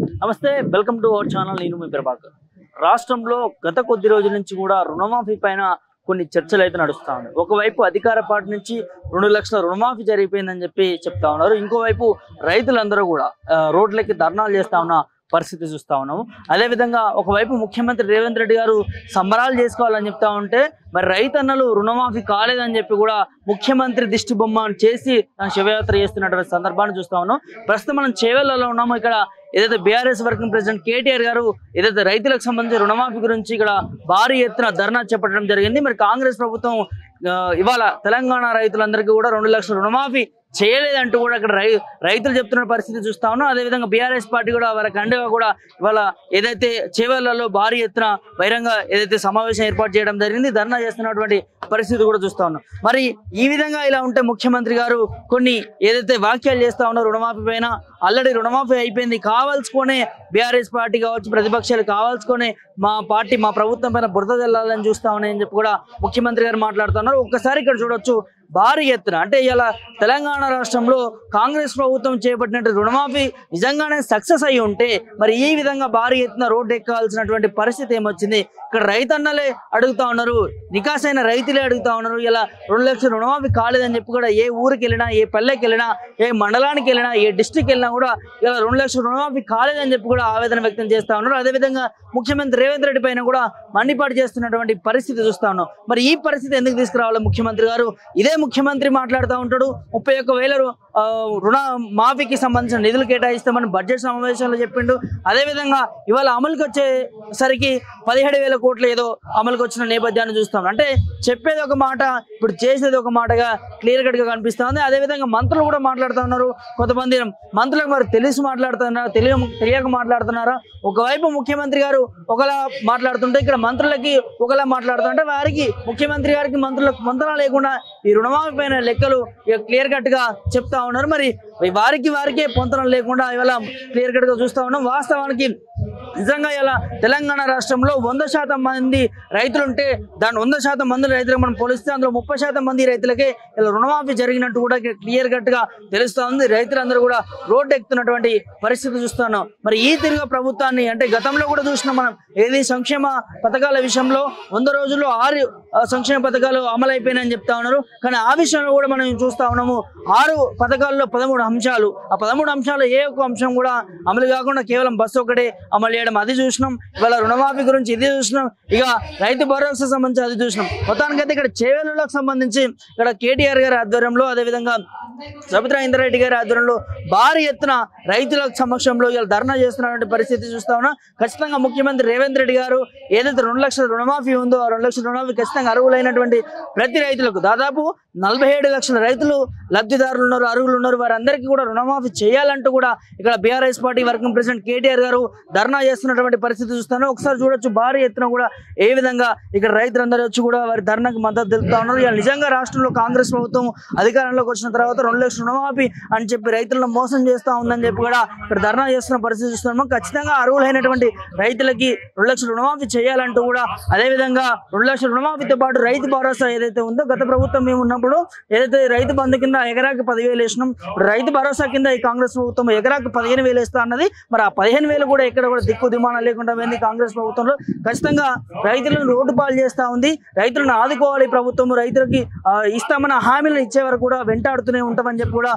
నమస్తే, welcome to our channel. నేను మీ ప్రభాకర్. రాష్ట్రంలో గత కొద్ది రోజుల నుంచి కూడా రుణమాఫీ పైన కొన్ని చర్చలు అయితే నడుస్తా ఉన్నాయి. ఒకవైపు అధికార పార్టీ నుంచి 2 లక్షల రుణమాఫీ జరిగిపోయిందని చెప్పి చెప్తా ఉన్నారు. ఇంకోవైపు రైతులందరూ కూడా రోడ్లకి ధర్నాలు చేస్తా ఉన్న పరిస్థితి చూస్తా ఉన్నాము. అదేవిధంగా ఒకవైపు ముఖ్యమంత్రి రేవంత్ రెడ్డి గారు సంబరాలు చేసుకోవాలని చెప్తా ఉంటే మరి రైతన్నలు రుణమాఫీ కాలేదని చెప్పి కూడా ముఖ్యమంత్రి దిష్టి బొమ్మ చేసి శివయాత్ర చేస్తున్నటువంటి సందర్భాన్ని చూస్తా ఉన్నాం. ప్రస్తుతం మనం చేవెళ్లలో ఉన్నాము. ఇక్కడ ఏదైతే బీఆర్ఎస్ వర్కింగ్ ప్రెసిడెంట్ కేటీఆర్ గారు ఏదైతే రైతులకు సంబంధించి రుణమాఫీ గురించి ఇక్కడ భారీ ఎత్తున ధర్నా చేపట్టడం జరిగింది. మరి కాంగ్రెస్ ప్రభుత్వం ఇవాళ తెలంగాణ రైతులందరికీ కూడా 2 లక్షల రుణమాఫీ చేయలేదంటూ కూడా ఇక్కడ రైతులు చెప్తున్న పరిస్థితి చూస్తా ఉన్నాం. అదేవిధంగా బీఆర్ఎస్ పార్టీ కూడా వారి కండువా కూడా ఇవాళ ఏదైతే చేవెళ్లలో భారీ ఎత్తున బహిరంగ ఏదైతే సమావేశం ఏర్పాటు చేయడం జరిగింది, ధర్నా చేస్తున్నటువంటి పరిస్థితి కూడా చూస్తా ఉన్నాం. మరి ఈ విధంగా ఇలా ఉంటే ముఖ్యమంత్రి గారు కొన్ని ఏదైతే వ్యాఖ్యలు చేస్తా ఉన్నారో రుణమాఫీ పైన, ఆల్రెడీ రుణమాఫీ అయిపోయింది, కావాల్సుకొనే బీఆర్ఎస్ పార్టీ కావచ్చు ప్రతిపక్షాలు కావాల్సుకొని మా పార్టీ మా ప్రభుత్వం పైన బురద జల్లాలని చూస్తా ఉన్నాయని చెప్పి కూడా ముఖ్యమంత్రి గారు మాట్లాడుతున్నారు. ఒక్కసారి ఇక్కడ చూడొచ్చు భారీ ఎత్తున అంటే ఇలా తెలంగాణ రాష్ట్రంలో కాంగ్రెస్ ప్రభుత్వం చేపట్టినట్టు రుణమాఫీ నిజంగానే సక్సెస్ అయ్యి ఉంటే మరి ఈ విధంగా భారీ ఎత్తున రోడ్డు ఎక్కాల్సినటువంటి పరిస్థితి ఏమొచ్చింది? ఇక్కడ రైతన్నలే అడుగుతా ఉన్నారు, నికాసైన రైతులే అడుగుతా ఉన్నారు. ఇలా 2 లక్షల రుణమాఫీ కాలేదని చెప్పి కూడా ఏ ఊరికి వెళ్ళినా, ఏ పల్లెకి వెళ్ళినా, ఏ మండలానికి వెళ్ళినా, ఏ డిస్టిక్ వెళ్ళినా కూడా ఇలా 2 లక్షల రుణమాఫీ కాలేదని చెప్పి కూడా ఆవేదన వ్యక్తం చేస్తా ఉన్నారు. అదేవిధంగా ముఖ్యమంత్రి రేవంత్ రెడ్డి పైన కూడా మండిపాటు చేస్తున్నటువంటి పరిస్థితి చూస్తా ఉన్నాం. మరి ఈ పరిస్థితి ఎందుకు తీసుకురావాలి ముఖ్యమంత్రి గారు? ఇదే ముఖ్యమంత్రి మాట్లాడుతూ ఉంటాడు 31,000 రుణ మాఫీకి సంబంధించిన నిధులు కేటాయిస్తామని బడ్జెట్ సమావేశంలో చెప్పిండు. అదేవిధంగా ఇవాళ అమలుకి వచ్చేసరికి 17,000 కోట్లు ఏదో అమలుకి వచ్చిన నేపథ్యాన్ని చూస్తాం. అంటే చెప్పేది ఒక మాట, ఇప్పుడు చేసేది ఒక మాటగా క్లియర్ కట్ గా కనిపిస్తా ఉంది. అదేవిధంగా మంత్రులు కూడా మాట్లాడుతూ ఉన్నారు. కొంతమంది మంత్రులకు మరి తెలిసి మాట్లాడుతున్నారా, తెలియక మాట్లాడుతున్నారా? ఒకవైపు ముఖ్యమంత్రి గారు ఒకలా మాట్లాడుతుంటే ఇక్కడ మంత్రులకి ఒకలా మాట్లాడుతుంటే వారికి ముఖ్యమంత్రి గారికి మంత్రులకు పొంతన లేకుండా ఈ రుణమాఫీ పైన లెక్కలు క్లియర్ కట్ గా చెప్తా ఉన్నారు. మరి వారికే పొంతన లేకుండా ఇవాళ క్లియర్ కట్ గా చూస్తా ఉన్నాం. వాస్తవానికి నిజంగా ఇలా తెలంగాణ రాష్ట్రంలో 100% మంది రైతులుంటే దాని 100% మంది రైతులకు మనం పోలిస్తే అందులో 30% మంది రైతులకే ఇలా రుణమాఫీ జరిగినట్టు కూడా క్లియర్ కట్ గా తెలుస్తా ఉంది. రైతులందరూ కూడా రోడ్డు ఎక్కుతున్నటువంటి పరిస్థితి చూస్తున్నాం. మరి ఈ తిరుగు ప్రభుత్వాన్ని అంటే గతంలో కూడా చూసినాం మనం, ఏది సంక్షేమ పథకాల విషయంలో 100 రోజుల్లో 6 సంక్షేమ పథకాలు అమలైపోయినాయని చెప్తా ఉన్నారు. కానీ ఆ విషయంలో కూడా మనం చూస్తా ఉన్నాము 6 పథకాల్లో 13 అంశాలు, ఆ 13 అంశాలు ఏ ఒక్క అంశం కూడా అమలు కాకుండా కేవలం బస్సు ఒకటే అమలు చేయడం అది చూసినాం. ఇవాళ రుణమాఫీ గురించి ఇది చూసినాం, ఇక రైతు భరోసా సంబంధించి అది చూసినాం. మొత్తానికైతే ఇక్కడ చేవెళ్లకు సంబంధించి ఇక్కడ కేటీఆర్ గారి ఆధ్వర్యంలో, అదేవిధంగా సబితా ఇంద్రారెడ్డి గారి ఆధ్వర్యంలో భారీ ఎత్తున రైతుల సమక్షంలో ఇలా ధర్నా చేస్తున్నటువంటి పరిస్థితి చూస్తా ఉన్నా. ఖచ్చితంగా ముఖ్యమంత్రి రేవంత్ రెడ్డి గారు ఏదైతే 2 లక్షల రుణమాఫీ ఉందో ఆ 2 లక్షల రుణమాఫీ ఖచ్చితంగా అర్హులైనటువంటి ప్రతి రైతులకు దాదాపు 47 లక్షల రైతులు లబ్ధిదారులు ఉన్నారు, అర్హులు ఉన్నారు. వారందరికీ కూడా రుణమాఫీ చేయాలంటూ కూడా ఇక్కడ BRS party working president KTR గారు ధర్నా చేస్తున్నటువంటి పరిస్థితి చూస్తాను. ఒకసారి చూడొచ్చు భారీ ఎత్తున కూడా ఏ విధంగా ఇక్కడ రైతులందరూ వచ్చి కూడా వారి ధర్నాకు మద్దతు తెలుపుతా ఉన్నారు. ఇలా నిజంగా రాష్ట్రంలో కాంగ్రెస్ ప్రభుత్వం అధికారంలోకి వచ్చిన తర్వాత 2 లక్షల రుణమాఫీ అని చెప్పి రైతులను మోసం చేస్తూ ఉందని చెప్పి కూడా ఇక్కడ ధర్నా చేస్తున్న పరిస్థితి చూస్తున్నాము. ఖచ్చితంగా అర్హులైనటువంటి రైతులకి 2 లక్షల రుణమాఫీ చేయాలంటూ కూడా, అదేవిధంగా 2 లక్షల రుణమాఫీతో పాటు రైతు భరోసా ఏదైతే ఉందో గత ప్రభుత్వం మేము ఉన్నప్పుడు ఏదైతే రైతు బంధు కింద ఎకరాకి 10,000 వేసినాం, రైతు భరోసా కింద ఈ కాంగ్రెస్ ప్రభుత్వం ఎకరాకి 15,000 వేస్తా అన్నది. మరి ఆ 15,000 కూడా ఎక్కడ కూడా దిక్కు దిమానం లేకుండా పోయింది కాంగ్రెస్ ప్రభుత్వంలో. ఖచ్చితంగా రైతులను రోడ్డు పాలు చేస్తా ఉంది. రైతులను ఆదుకోవాలి ప్రభుత్వం, రైతులకి ఇస్తామన్న హామీలను ఇచ్చే వరకు కూడా వెంటాడుతూనే ఉంటామని చెప్పి కూడా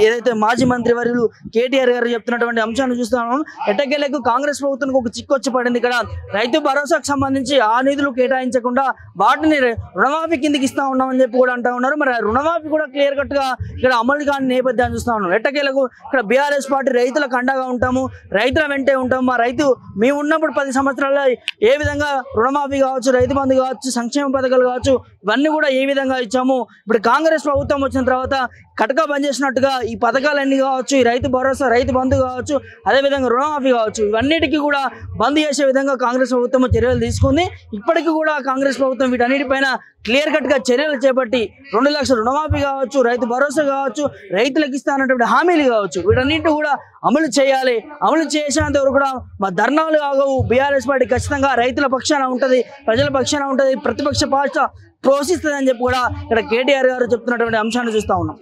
ఏదైతే మాజీ మంత్రి వర్యులు కేటీఆర్ గారు చెప్తున్నటువంటి అంశాన్ని చూస్తున్నాం. ఎట్టకేలకు కాంగ్రెస్ ప్రభుత్వానికి ఒక చిక్కొచ్చి పడింది. ఇక్కడ రైతు భరోసాకు సంబంధించి ఆ నిధులు కేటాయించకుండా వాటిని రుణమాఫీ కిందకి ఇస్తా ఉన్నామని చెప్పి కూడా అంటా ఉన్నారు. మరి రుణమాఫీ కూడా క్లియర్ కట్ గా ఇక్కడ అమలు కాని నేపథ్యాన్ని చూస్తా ఉన్నాం. ఎట్టకేలకు ఇక్కడ బీఆర్ఎస్ పార్టీ రైతులకు అండగా ఉంటాము, రైతుల వెంటే ఉంటాము. మా రైతు మేము ఉన్నప్పుడు 10 సంవత్సరాల్లో ఏ విధంగా రుణమాఫీ కావచ్చు, రైతు బంధు కావచ్చు, సంక్షేమ పథకాలు కావచ్చు, ఇవన్నీ కూడా ఏ విధంగా ఇచ్చాము. ఇప్పుడు కాంగ్రెస్ ప్రభుత్వం వచ్చిన తర్వాత కటకా బంద్ చేసినట్టుగా ఈ పథకాలన్నీ కావచ్చు, ఈ రైతు భరోసా, రైతు బంధు కావచ్చు, అదేవిధంగా రుణమాఫీ కావచ్చు, ఇవన్నిటికీ కూడా బంద్ చేసే విధంగా కాంగ్రెస్ ప్రభుత్వం చర్యలు తీసుకుంది. ఇప్పటికీ కూడా కాంగ్రెస్ ప్రభుత్వం వీటన్నిటిపైన క్లియర్ కట్ గా చర్యలు చేపట్టి 2 లక్షల రుణమాఫీ కావచ్చు, రైతు భరోసా కావచ్చు, రైతులకు ఇస్తానటువంటి హామీలు కావచ్చు, వీటన్నింటి కూడా అమలు చేయాలి. అమలు చేసేంత వరకు కూడా మా ధర్నాలు ఆగవు. బీఆర్ఎస్ పార్టీ ఖచ్చితంగా రైతుల పక్షాన ఉంటుంది, ప్రజల పక్షాన ఉంటుంది, ప్రతిపక్ష పార్టీ ప్రోత్సహిస్తుందని చెప్పి కూడా ఇక్కడ కేటీఆర్ గారు చెప్తున్నటువంటి అంశాన్ని చూస్తా ఉన్నాం.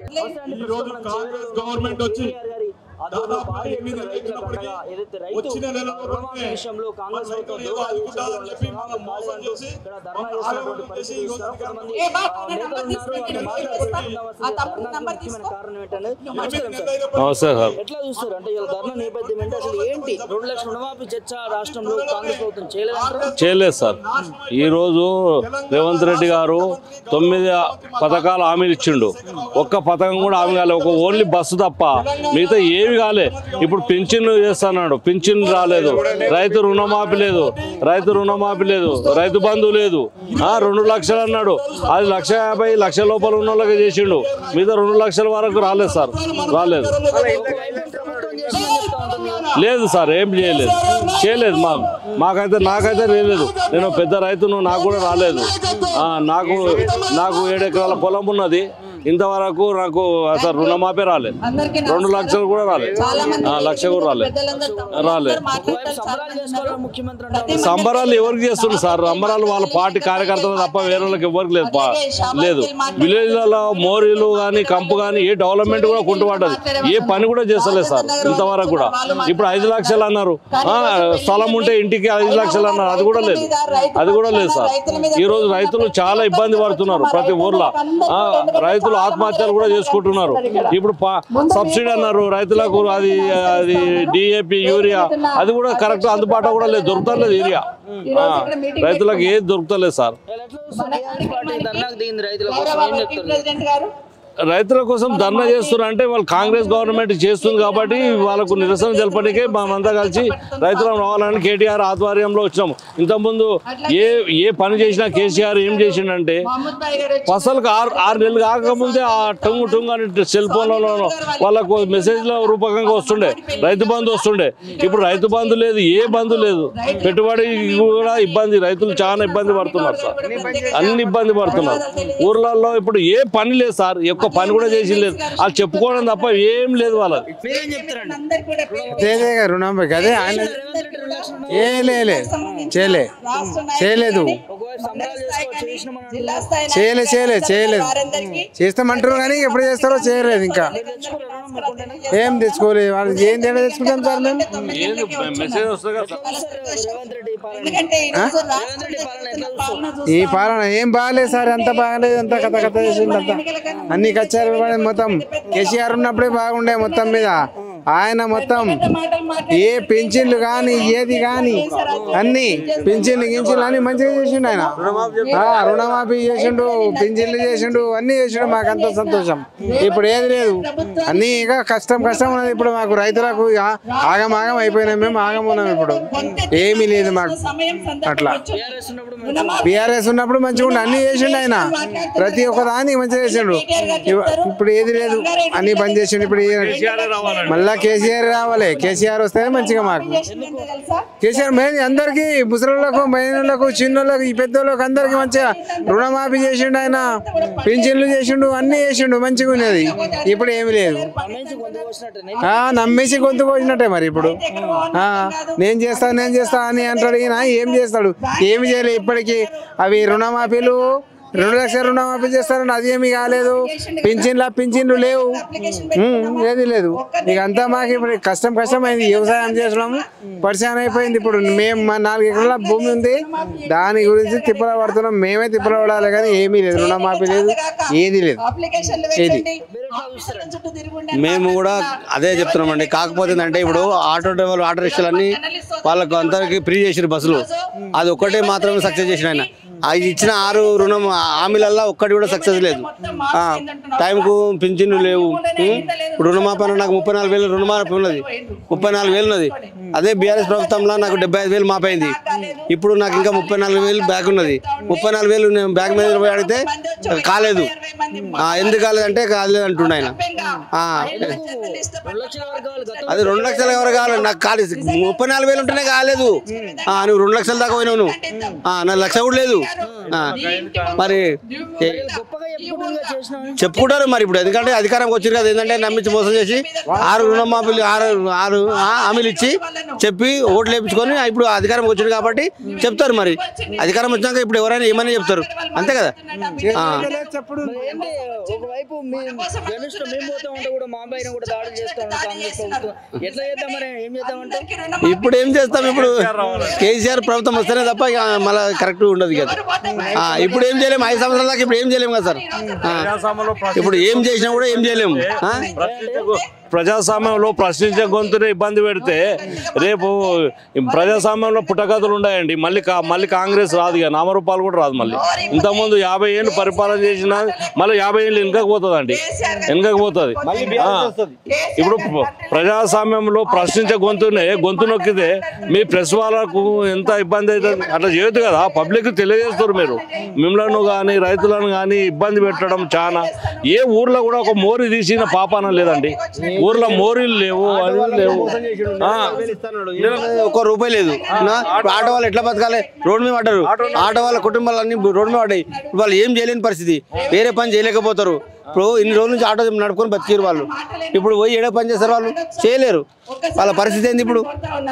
ఆధ్వర్యంలో భారీ ఎత్తున రైతులకు అండగా ఏదైతే రైతు రుణమాఫీ విషయంలో కాంగ్రెస్ ప్రభుత్వం ఇక్కడ ధర్నా చేస్తున్నటువంటి పరిస్థితి చూస్తున్నాం. కొంతమంది నేతలు ఉన్నారు, కారణం ఏంటంటే ఎట్లా చూస్తారు అంటే ఇలా ధర్నా నేపథ్యం ఏంటి, అసలు ఏంటి 2 లక్షల రుణమాఫీ చర్చ రాష్ట్రంలో కాంగ్రెస్ ప్రభుత్వం చేయలేదు సార్. ఈరోజు రేవంత్ రెడ్డి గారు 9 పథకాలు హామీలు ఇచ్చిండు, ఒక్క పథకం కూడా హామీ కాలే, ఒక ఓన్లీ బస్సు తప్ప మిగతా ఏమి కాలే. ఇప్పుడు పింఛన్లు చేస్తున్నాడు, పింఛన్ రాలేదు, రైతు రుణమాఫీ లేదు, రైతు బంధు లేదు, 2 లక్షలు అన్నాడు, అది 1,50,000 లక్ష లోపల ఉన్న వాళ్ళకి చేసిండు, మిగతా 2 లక్షల వరకు రాలేదు సార్, రాలేదు. లేదు సార్, ఏం చేయలేదు నాకైతే లేదు. నేను పెద్ద రైతును, నాకు కూడా రాలేదు. నాకు 7 ఎకరాల పొలం ఉన్నది, ఇంతవరకు నాకు అసలు రుణమాఫీ రాలేదు, 2 లక్షలు కూడా రాలేదు, 1 లక్ష కూడా రాలేదు. సంబరాలు ఎవరికి చేస్తుండ్రు సార్? సంబరాలు వాళ్ళ పార్టీ కార్యకర్తలు తప్ప వేరే వాళ్ళకి ఎవరికి లేదు. విలేజ్లలో మోరీలు కానీ కంపు కానీ ఏ డెవలప్మెంట్ కూడా కుంటుపడ్డది, ఏ పని కూడా చేస్తలేదు సార్ ఇంతవరకు కూడా. ఇప్పుడు 5 లక్షలు అన్నారు, స్థలం ఉంటే ఇంటికి 5 లక్షలు అన్నారు, అది కూడా లేదు సార్. ఈరోజు రైతులు చాలా ఇబ్బంది పడుతున్నారు, ప్రతి ఊర్లో రైతులు ఆత్మహత్యలు కూడా చేసుకుంటున్నారు. ఇప్పుడు సబ్సిడీ అన్నారు రైతులకు, అది డిఏపి యూరియా అది కూడా కరెక్ట్ అందుబాటులో కూడా లేదు, దొరుకుతలేదు యూరియా, రైతులకు ఏది దొరుకుతలేదు సార్. రైతుల కోసం ధర్నా చేస్తున్నారు అంటే వాళ్ళు కాంగ్రెస్ గవర్నమెంట్ చేస్తుంది కాబట్టి వాళ్ళకు నిరసన తెలపడానికే మనమంతా కలిసి రైతులను రావాలని కేటీఆర్ ఆధ్వర్యంలో వచ్చినాము. ఇంతకుముందు ఏ పని చేసినా కేసీఆర్ ఏం చేసిండంటే ఫసలుకు 6 నెలలు కాకముందే ఆ టంగు అని సెల్ ఫోన్లలో వాళ్ళకు మెసేజ్ల రూపకంగా వస్తుండే, రైతు బంధు వస్తుండే. ఇప్పుడు రైతు బంధు లేదు, ఏ బంధు లేదు, పెట్టుబడి కూడా ఇబ్బంది, రైతులు చాలా ఇబ్బంది పడుతున్నారు సార్, అన్ని ఇబ్బంది పడుతున్నారు. ఊర్లలో ఇప్పుడు ఏ పని లేదు సార్, ఎక్కువ పని కూడా చేసి లేదు, వాళ్ళు చెప్పుకోవడం తప్ప ఏం లేదు వాళ్ళకి. రుణమాఫీ అదే ఆయన చేయలేదు చేస్తామంటారు కానీ ఎప్పుడు చేస్తారో చేయలేదు, ఇంకా ఏం తెచ్చుకోలేదు. వాళ్ళు ఏం తేడా తెచ్చుకుంటాం సార్ మేము? ఈ పాలన ఏం బాగాలేదు సార్, అంత బాగాలేదు, అంత కథ చేసింది, అంత అన్ని కచ్చారు మొత్తం. కేసీఆర్ ఉన్నప్పుడే బాగుండే మొత్తం మీద, ఆయన మొత్తం ఏ పింఛన్లు కానీ ఏది కానీ అన్ని పింఛన్లు అన్ని మంచిగా చేసిండు ఆయన. రుణమాఫీ చేసిండు, పింఛన్లు చేసిండు, అన్ని చేసిండు, మాకు అంత సంతోషం. ఇప్పుడు ఏది లేదు, అన్ని ఇక కష్టం ఉన్నది. ఇప్పుడు మాకు రైతులకు ఆగం అయిపోయినాం, మేము ఆగం ఉన్నాం, ఇప్పుడు ఏమీ లేదు మాకు. అట్లా బీఆర్ఎస్ ఉన్నప్పుడు మంచిగా ఉండే, అన్ని చేసిండు ఆయన, ప్రతి ఒక్క దాన్ని మంచిగా చేసిండు. ఇప్పుడు ఏది లేదు, అన్ని బంద్ చేసిండు. ఇప్పుడు మళ్ళా కేసీఆర్ రావాలి, కేసీఆర్ వస్తేనే మంచిగా మాకు. కేసీఆర్ మెయిన్ అందరికి, ముసలిళ్ళకు, మైనోళ్ళకు, చిన్నోళ్ళకు, ఈ పెద్దోళ్ళకు అందరికి మంచిగా రుణమాఫీ చేసిండు ఆయన, పింఛన్లు చేసిండు, అన్ని చేసిండు, మంచిగా ఉన్నది. ఇప్పుడు ఏమి లేదు, నమ్మేసి గొంతు కోసినట్టే. మరి ఇప్పుడు నేను చేస్తా అని అంటాడు ఈయన, ఏం చేస్తాడు? ఏమి చేయలేదు ఇప్పటికీ. అవి రుణమాఫీలు 2 లక్షల రుణమాఫీ చేస్తారని అది ఏమి కాలేదు, పింఛన్లు లేవు, ఏది లేదు. ఇక అంతా మాకు ఇప్పుడు కష్టం అయింది, వ్యవసాయం చేస్తున్నాము, పరిశాన్ అయిపోయింది. ఇప్పుడు మేము 4 ఎకరాల భూమి ఉంది, దాని గురించి తిప్పల పడుతున్నాం, మేమే తిప్పల పడాలి కానీ ఏమీ లేదు, రుణమాఫీ లేదు, ఏది లేదు. మేము కూడా అదే చెప్తున్నామండి. కాకపోతే ఏంటంటే ఇప్పుడు ఆటో డ్రైవర్లు, ఆటో రిక్షాలన్నీ వాళ్ళకు అందరికి ఫ్రీ చేసిరు బస్సులు, అది ఒక్కటే మాత్రమే సక్సెస్ చేసిన ఆయన. అది ఇచ్చిన 6 రుణం హామీలల్లో ఒక్కటి కూడా సక్సెస్ లేదు. టైంకు పింఛన్లు లేవు. ఇప్పుడు రుణమాఫీ నాకు 34,000 రుణమాఫీ ఉన్నది, 34,000 ఉన్నది. అదే బీఆర్ఎస్ ప్రభుత్వంలో నాకు 75,000 మాపైంది. ఇప్పుడు నాకు ఇంకా 34,000 బ్యాక్ ఉన్నది. 34,000 నేను బ్యాక్ మీద పోయి అడిగితే కాలేదు. ఎందుకు కాలేదంటే కాలేదు అంటుండే ఆయన. అది 2 లక్షలు ఎవరు కావాలి? నాకు కాలేదు, 34,000 ఉంటేనే కాలేదు. నువ్వు 2 లక్షల దాకా పోయినావు, నువ్వు నాకు 1,00,000 కూడా లేదు. మరి చెప్పుకుంటారు మరి ఇప్పుడు, ఎందుకంటే అధికారంకి వచ్చారు కదా, ఏంటంటే నమ్మించి మోసం చేసి 6 రుణమాఫీలు 6 హామీలు ఇచ్చి చెప్పి ఓట్లు వేయించుకొని ఇప్పుడు అధికారం వచ్చారు కాబట్టి చెప్తారు. మరి అధికారం వచ్చినాక ఇప్పుడు ఎవరైనా ఏమని చెప్తారు, అంతే కదా. ఒకవైపు మేము పోతా ఉంటే కూడా మా పైన కూడా దాడులు చేస్తా ఉంటాం కాంగ్రెస్ ప్రభుత్వం. ఎట్లా చేద్దాం మరి, ఏం చేద్దామంటే ఇప్పుడు ఏం చేస్తాం, ఇప్పుడు కేసీఆర్ ప్రభుత్వం వస్తేనే తప్ప ఇక మళ్ళీ కరెక్ట్ ఉండదు కదా. ఇప్పుడు ఏం చేయలేము, 5 సంవత్సరాల దాకా ఇప్పుడు ఏం చేయలేము కదా సార్. ఇప్పుడు ఏం చేసినా కూడా ఏం చేయలేము. ప్రజాస్వామ్యంలో ప్రశ్నించే గొంతునే ఇబ్బంది పెడితే రేపు ప్రజాస్వామ్యంలో పుట్టగతులు ఉన్నాయండి. మళ్ళీ కాంగ్రెస్ రాదు, ఇక నామరూపాలు కూడా రాదు. మళ్ళీ ఇంతకుముందు 50 ఏళ్ళు పరిపాలన చేసిన మళ్ళీ 50 ఏళ్ళు వెనకపోతుంది. ఇప్పుడు ప్రజాస్వామ్యంలో ప్రశ్నించే గొంతు నొక్కితే మీ ప్రెస్ వాళ్ళకు ఎంత ఇబ్బంది అవుతుంది. అట్లా చేయొద్దు కదా, పబ్లిక్ తెలియజేస్తారు. మీరు మిమ్మల్ని కానీ రైతులను కానీ ఇబ్బంది పెట్టడం చాలా. ఏ ఊర్లో కూడా ఒక మోరి తీసిన పాపాన లేదండి. ఊర్లో మోరీలు లేవు, అవి లేవు, ₹1 లేదు. ఆటో వాళ్ళు ఎట్లా బతకాలి, రోడ్డు మీద పడ్డారు. ఆటో వాళ్ళ కుటుంబాలు అన్ని రోడ్డు మీద పడ్డాయి. వాళ్ళు ఏం చేయలేని పరిస్థితి, వేరే పని చేయలేకపోతారు. ఇప్పుడు ఇన్ని రోజుల నుంచి ఆటో నడుపుకొని బతికారు వాళ్ళు. ఇప్పుడు పోయి ఏడో పని చేస్తారు, వాళ్ళు చేయలేరు. వాళ్ళ పరిస్థితి ఏంది ఇప్పుడు.